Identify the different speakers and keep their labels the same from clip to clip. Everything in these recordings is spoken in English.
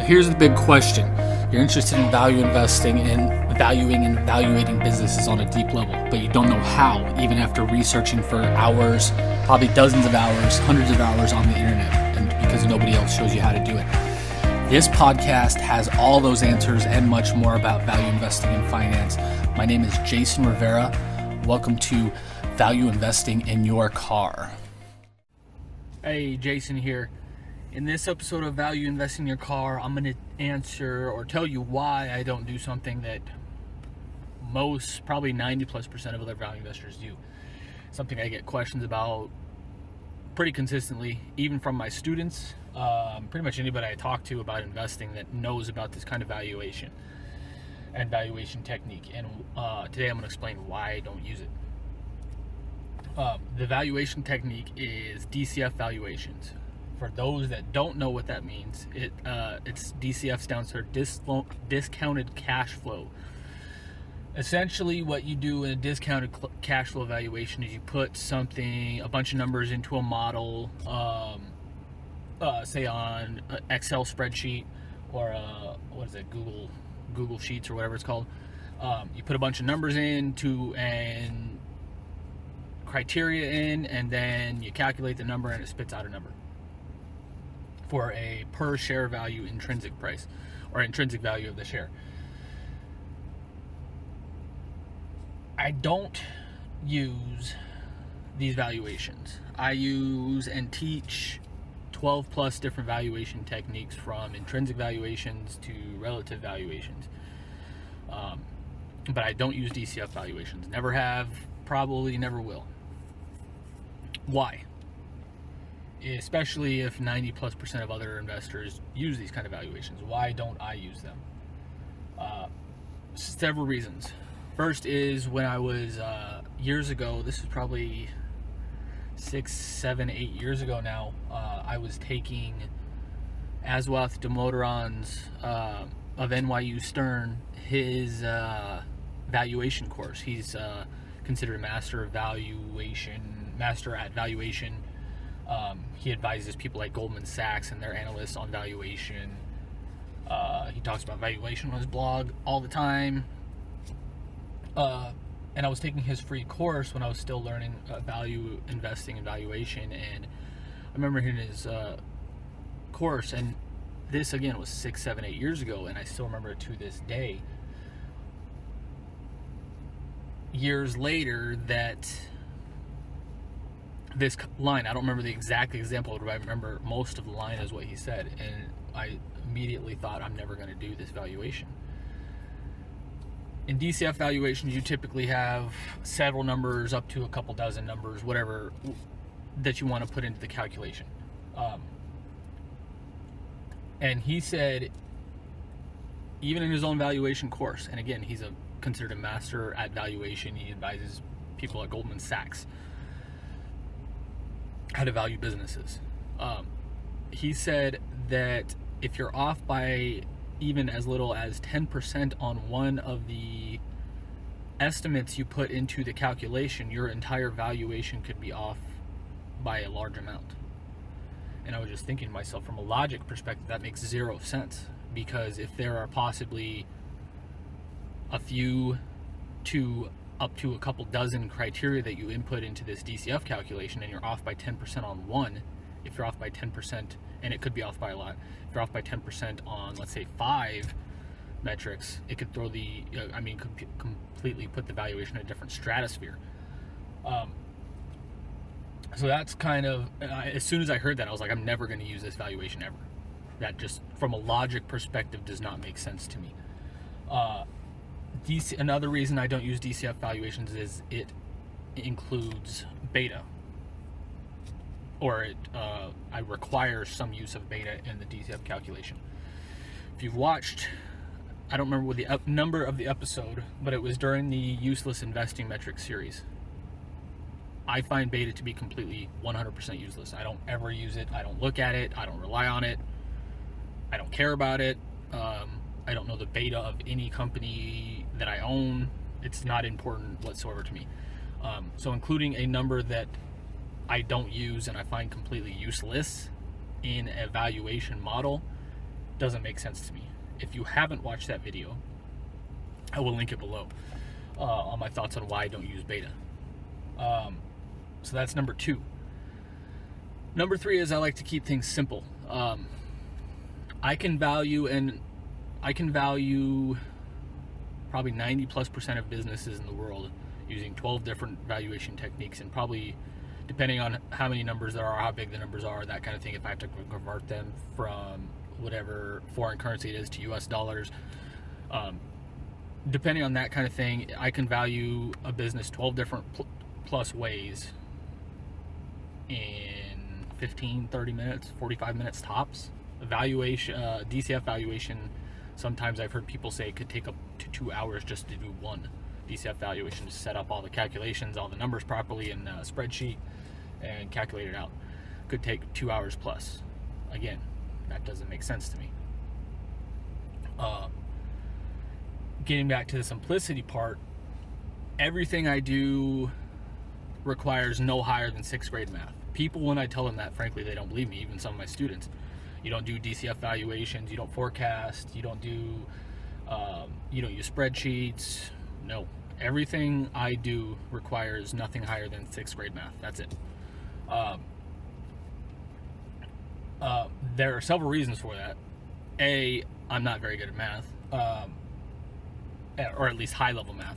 Speaker 1: here's the big question. You're interested in value investing and valuing and evaluating businesses on a deep level, but you don't know how, even after researching for hours, probably dozens of hours, hundreds of hours on the internet, and because nobody else shows you how to do it. This podcast has all those answers and much more about value investing in finance. My name is Jason Rivera. Welcome to Value Investing in Your Car.
Speaker 2: Hey, Jason here. In this episode of Value Investing in Your Car, I'm going to answer or tell you why I don't do something that most, probably 90+% of other value investors do. Something I get questions about pretty consistently, even from my students, pretty much anybody I talk to about investing that knows about this kind of valuation and valuation technique. And today I'm going to explain why I don't use it. The valuation technique is DCF Valuations. For those that don't know what that means, it's DCF stands for discounted cash flow. Essentially, what you do in a discounted cash flow valuation is you put a bunch of numbers into a model, say on an Excel spreadsheet or Google Sheets or whatever it's called. You put a bunch of numbers into and criteria in, and then you calculate the number and it spits out a number for a per share value intrinsic price or intrinsic value of the share. I don't use these valuations. I use and teach 12 plus different valuation techniques, from intrinsic valuations to relative valuations. But I don't use DCF valuations. Never have, probably never will. Why? Especially if 90+% of other investors use these kind of valuations. Why don't I use them? Several reasons. First is when I was years ago, this is probably 6, 7, 8 years ago now, I was taking Aswath Damodaran's of NYU Stern, his valuation course. He's considered a master at valuation. He advises people like Goldman Sachs and their analysts on valuation. He talks about valuation on his blog all the time. And I was taking his free course when I was still learning value investing and valuation. And I remember in his course, and this again was 6, 7, 8 years ago, and I still remember it to this day. Years later, that this line, I don't remember the exact example, but I remember most of the line is what he said, and I immediately thought, I'm never going to do this valuation. In DCF valuations, you typically have several numbers, up to a couple dozen numbers, whatever that you want to put into the calculation. And he said, even in his own valuation course, and again, he's considered a master at valuation. He advises people at Goldman Sachs how to value businesses. He said that if you're off by even as little as 10% on one of the estimates you put into the calculation, your entire valuation could be off by a large amount. And I was just thinking to myself, from a logic perspective, that makes zero sense, because if there are possibly a few to up to a couple dozen criteria that you input into this DCF calculation, and you're off by 10% on one, if you're off by 10%, and it could be off by a lot, if you're off by 10% on, let's say, 5 metrics, it could throw completely put the valuation in a different stratosphere. So that's kind of, as soon as I heard that, I was like, I'm never going to use this valuation ever. That just, from a logic perspective, does not make sense to me. Another reason I don't use DCF valuations is it includes beta, or I require some use of beta in the DCF calculation. If you've watched, I don't remember what the number of the episode, but it was during the Useless Investing Metrics series. I find beta to be completely 100% useless. I don't ever use it. I don't look at it. I don't rely on it. I don't care about it. I don't know the beta of any company that I own. It's not important whatsoever to me. So including a number that I don't use and I find completely useless in a valuation model doesn't make sense to me. If you haven't watched that video, I will link it below on my thoughts on why I don't use beta. So that's number 2. Number 3 is I like to keep things simple. I can value probably 90+% of businesses in the world using 12 different valuation techniques, and probably depending on how many numbers there are, how big the numbers are, that kind of thing, if I have to convert them from whatever foreign currency it is to US dollars, depending on that kind of thing, I can value a business 12 different plus ways in 15, 30 minutes, 45 minutes tops. Valuation, DCF valuation, sometimes I've heard people say it could take up to 2 hours just to do one DCF valuation, to set up all the calculations, all the numbers properly in a spreadsheet and calculate it out. Could take 2 hours plus. Again, that doesn't make sense to me. Getting back to the simplicity part, everything I do requires no higher than 6th grade math. People, when I tell them that, frankly, they don't believe me, even some of my students. You don't do DCF valuations, you don't forecast, you don't do, you don't use spreadsheets. No, everything I do requires nothing higher than 6th grade math. That's it. There are several reasons for that. A, I'm not very good at math, or at least high-level math.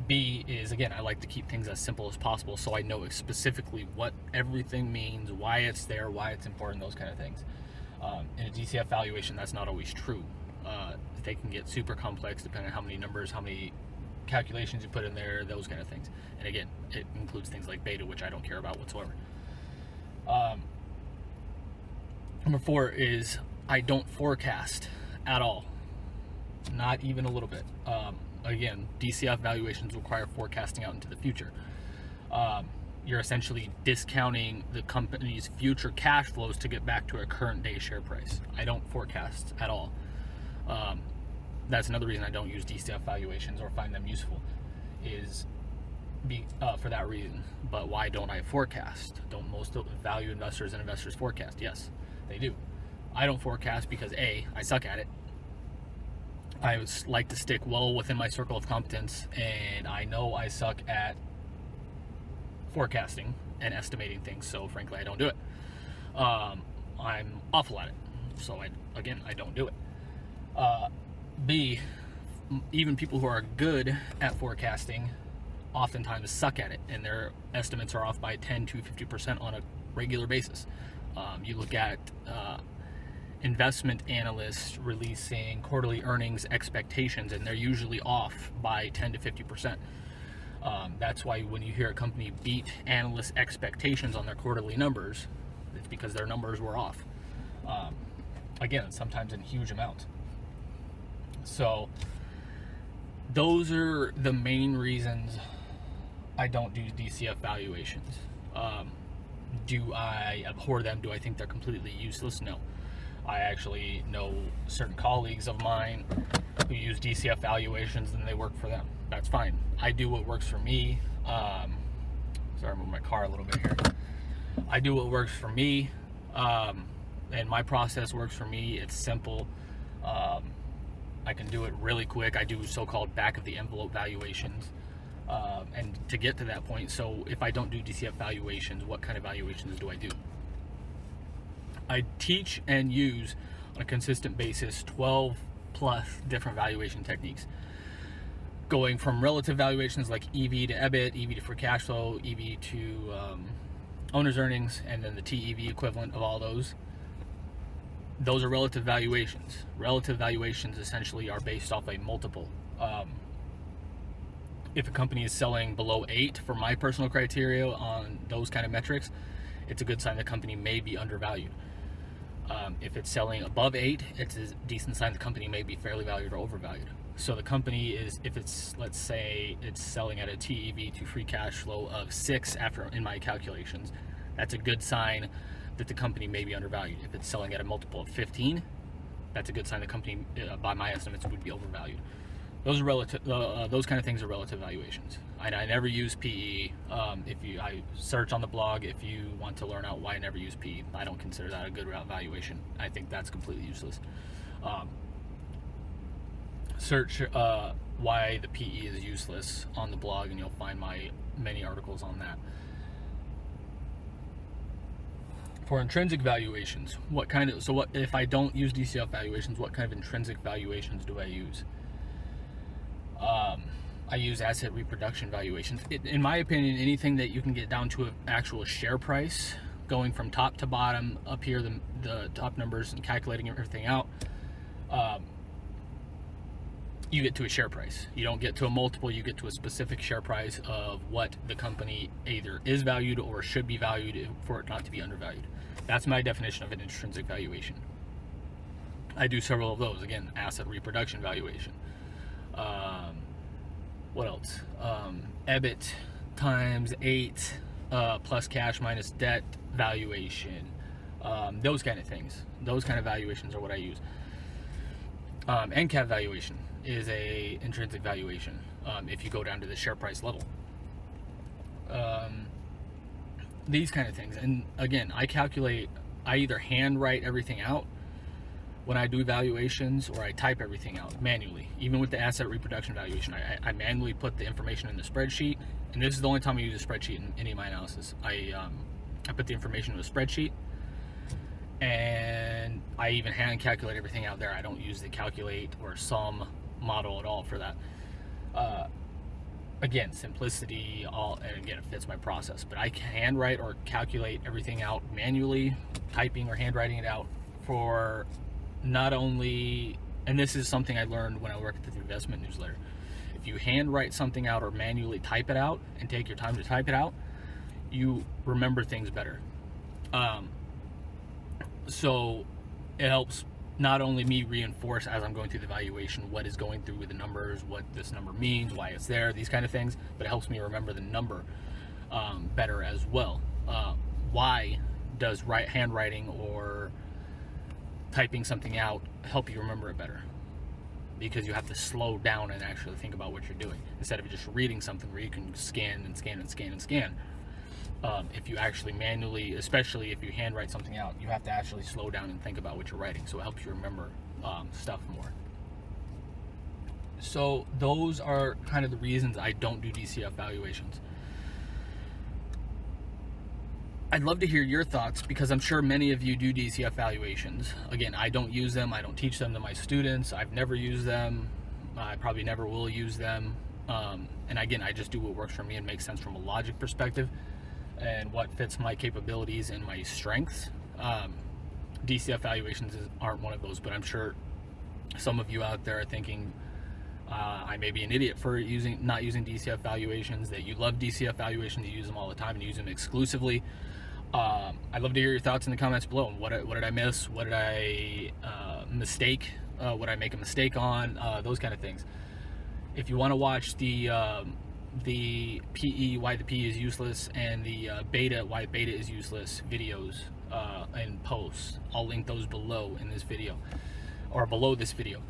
Speaker 2: B is, again, I like to keep things as simple as possible, so I know specifically what everything means, why it's there, why it's important, those kind of things. In a DCF valuation, that's not always true. They can get super complex depending on how many numbers, how many calculations you put in there, those kind of things. And again, it includes things like beta, which I don't care about whatsoever. Number 4 is I don't forecast at all. Not even a little bit. Again, DCF valuations require forecasting out into the future. You're essentially discounting the company's future cash flows to get back to a current day share price. I don't forecast at all. That's another reason I don't use DCF valuations or find them useful, is for that reason. But why don't I forecast? Don't most value investors and investors forecast? Yes, they do. I don't forecast because A, I suck at it. I would like to stick well within my circle of competence, and I know I suck at forecasting and estimating things, so frankly I don't do it. I'm awful at it, so I don't do it. B, even people who are good at forecasting oftentimes suck at it, and their estimates are off by 10 to 50% on a regular basis. You look at investment analysts releasing quarterly earnings expectations, and they're usually off by 10 to 50%. That's why when you hear a company beat analyst expectations on their quarterly numbers, it's because their numbers were off. Again, sometimes in huge amounts. So those are the main reasons I don't do DCF valuations. Do I abhor them? Do I think they're completely useless? No. I actually know certain colleagues of mine who use DCF valuations and they work for them. That's fine. I do what works for me. Sorry, I'm moving my car a little bit here. I do what works for me, and my process works for me. It's simple. I can do it really quick. I do so-called back-of-the-envelope valuations, and to get to that point, so if I don't do DCF valuations, what kind of valuations do I do? I teach and use on a consistent basis 12 plus different valuation techniques, going from relative valuations like EV to EBIT, EV to free cash flow, EV to owner's earnings, and then the TEV equivalent of all those. Those are relative valuations. Relative valuations essentially are based off a multiple. If a company is selling below 8 for my personal criteria on those kind of metrics, it's a good sign the company may be undervalued. If it's selling above 8, it's a decent sign the company may be fairly valued or overvalued. So the company is, if it's, let's say it's selling at a TEV to free cash flow of 6 after in my calculations, that's a good sign that the company may be undervalued. If it's selling at a multiple of 15, that's a good sign the company, by my estimates, would be overvalued. Those are relative. Those kind of things are relative valuations. I never use PE. I search on the blog if you want to learn out why I never use PE. I don't consider that a good valuation. I think that's completely useless. Search why the PE is useless on the blog, and you'll find my many articles on that. For intrinsic valuations, what if I don't use DCF valuations, what kind of intrinsic valuations do I use? I use asset reproduction valuations. In my opinion, anything that you can get down to an actual share price, going from top to bottom, up here the top numbers and calculating everything out, you get to a share price. You don't get to a multiple, you get to a specific share price of what the company either is valued or should be valued for it not to be undervalued. That's my definition of an intrinsic valuation. I do several of those. Again, asset reproduction valuation. What else? EBIT times 8 plus cash minus debt valuation. Those kind of things. Those kind of valuations are what I use. NCAV valuation is a intrinsic valuation if you go down to the share price level. These kind of things. And again, I either handwrite everything out when I do valuations, or I type everything out manually. Even with the asset reproduction valuation, I manually put the information in the spreadsheet, and this is the only time I use a spreadsheet in any of my analysis. I put the information in a spreadsheet, and I even hand calculate everything out there. I don't use the calculate or sum model at all for that. Again, simplicity, and again, it fits my process. But I handwrite or calculate everything out manually, typing or handwriting it out for not only, and this is something I learned when I worked at the investment newsletter. If you handwrite something out or manually type it out and take your time to type it out, you remember things better. So it helps not only me reinforce as I'm going through the valuation what is going through with the numbers, what this number means, why it's there, these kind of things, but it helps me remember the number better as well. Why does handwriting or typing something out help you remember it better? Because you have to slow down and actually think about what you're doing instead of just reading something where you can scan and scan and scan and scan. If you actually manually, especially if you handwrite something out, you have to actually slow down and think about what you're writing, so it helps you remember stuff more. So those are kind of the reasons I don't do DCF valuations. I'd love to hear your thoughts, because I'm sure many of you do DCF valuations. Again, I don't use them. I don't teach them to my students. I've never used them. I probably never will use them. And again, I just do what works for me and makes sense from a logic perspective and what fits my capabilities and my strengths. DCF valuations aren't one of those, but I'm sure some of you out there are thinking, I may be an idiot for not using DCF valuations, that you love DCF valuations, you use them all the time and use them exclusively. I'd love to hear your thoughts in the comments below. What did I miss? What did I mistake? What did I make a mistake on? Those kind of things. If you want to watch the PE, why the PE is useless, and the beta, why beta is useless videos and posts, I'll link those below in this video, or below this video.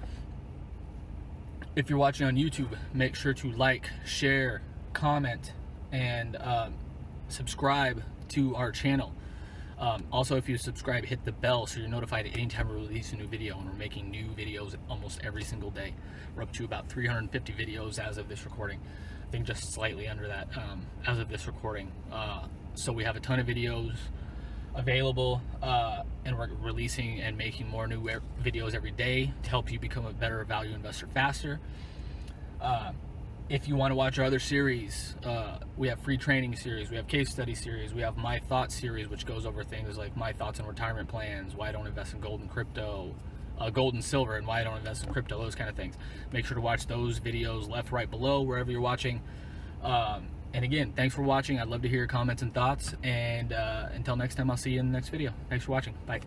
Speaker 2: If you're watching on YouTube, make sure to like, share, comment, and subscribe to our channel. Also, if you subscribe, hit the bell so you're notified anytime we release a new video, and we're making new videos almost every single day. We're up to about 350 videos as of this recording. I think just slightly under that as of this recording. So we have a ton of videos available, and we're releasing and making more new videos every day to help you become a better value investor faster. If you want to watch our other series, we have free training series, we have case study series, we have my thoughts series, which goes over things like my thoughts on retirement plans, why I don't invest in gold and crypto, gold and silver, and why I don't invest in crypto, those kind of things. Make sure to watch those videos left, right, below, wherever you're watching. And again, thanks for watching. I'd love to hear your comments and thoughts, and until next time, I'll see you in the next video. Thanks for watching. Bye.